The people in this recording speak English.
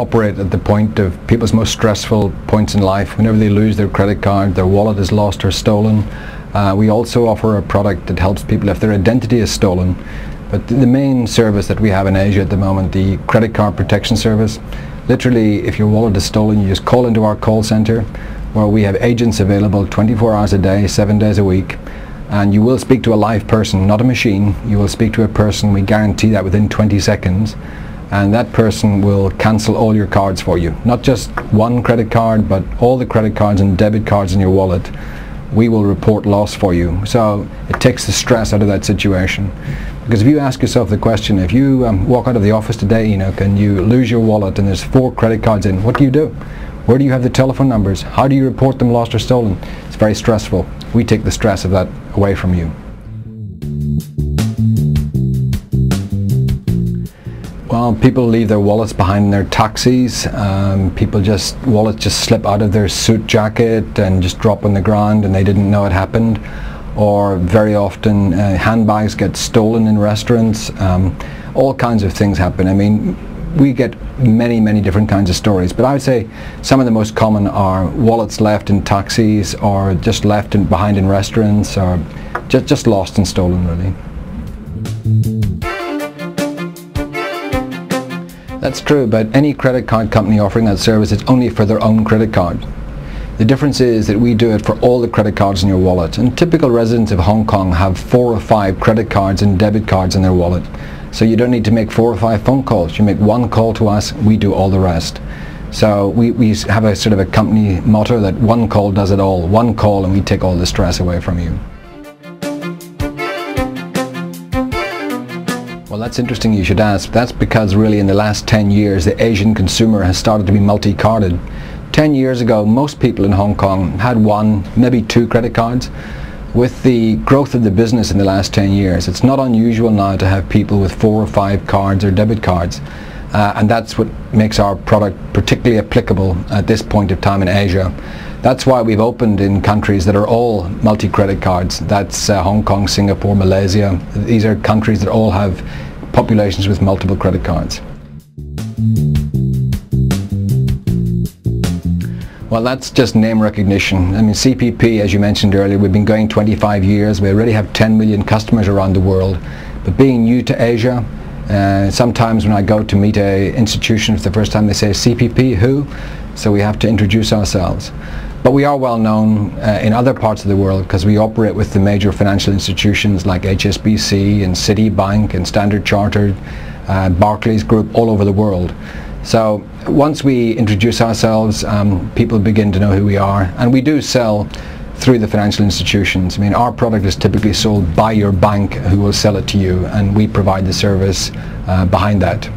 operate at the point of people's most stressful points in life, whenever they lose their credit card, their wallet is lost or stolen. We also offer a product that helps people if their identity is stolen. But the main service that we have in Asia at the moment, the credit card protection service, literally if your wallet is stolen, you just call into our call center, where we have agents available 24 hours a day, 7 days a week, and you will speak to a live person, not a machine. You will speak to a person. We guarantee that within 20 seconds, and that person will cancel all your cards for you. Not just one credit card, but all the credit cards and debit cards in your wallet. We will report loss for you. So it takes the stress out of that situation. Because if you ask yourself the question, if you walk out of the office today, Enoch, and you lose your wallet and there's 4 credit cards in, what do you do? Where do you have the telephone numbers? How do you report them lost or stolen? It's very stressful. We take the stress of that away from you. Well, people leave their wallets behind in their taxis. Wallets just slip out of their suit jacket and just drop on the ground and they didn't know it happened. Or very often handbags get stolen in restaurants. All kinds of things happen. I mean, we get many different kinds of stories, but I would say some of the most common are wallets left in taxis, or just left behind in restaurants, or just lost and stolen, really. That's true, but any credit card company offering that service is only for their own credit card. The difference is that we do it for all the credit cards in your wallet, and typical residents of Hong Kong have 4 or 5 credit cards and debit cards in their wallet. So you don't need to make 4 or 5 phone calls. You make 1 call to us, we do all the rest. So we have a sort of a company motto that 1 call does it all. 1 call and we take all the stress away from you. Well, that's interesting you should ask. That's because really in the last 10 years the Asian consumer has started to be multi-carded. 10 years ago most people in Hong Kong had 1, maybe 2 credit cards. With the growth of the business in the last 10 years, it's not unusual now to have people with 4 or 5 cards or debit cards. And that's what makes our product particularly applicable at this point of time in Asia. That's why we've opened in countries that are all multi-credit cards. That's Hong Kong, Singapore, Malaysia. These are countries that all have populations with multiple credit cards. Well, that's just name recognition. I mean, CPP, as you mentioned earlier, we've been going 25 years. We already have 10 million customers around the world. But being new to Asia, sometimes when I go to meet an institution for the first time, they say, CPP, who? So we have to introduce ourselves. But we are well known in other parts of the world because we operate with the major financial institutions like HSBC and Citibank and Standard Chartered, Barclays Group, all over the world. So once we introduce ourselves, people begin to know who we are, and we do sell through the financial institutions. I mean, our product is typically sold by your bank, who will sell it to you, and we provide the service behind that.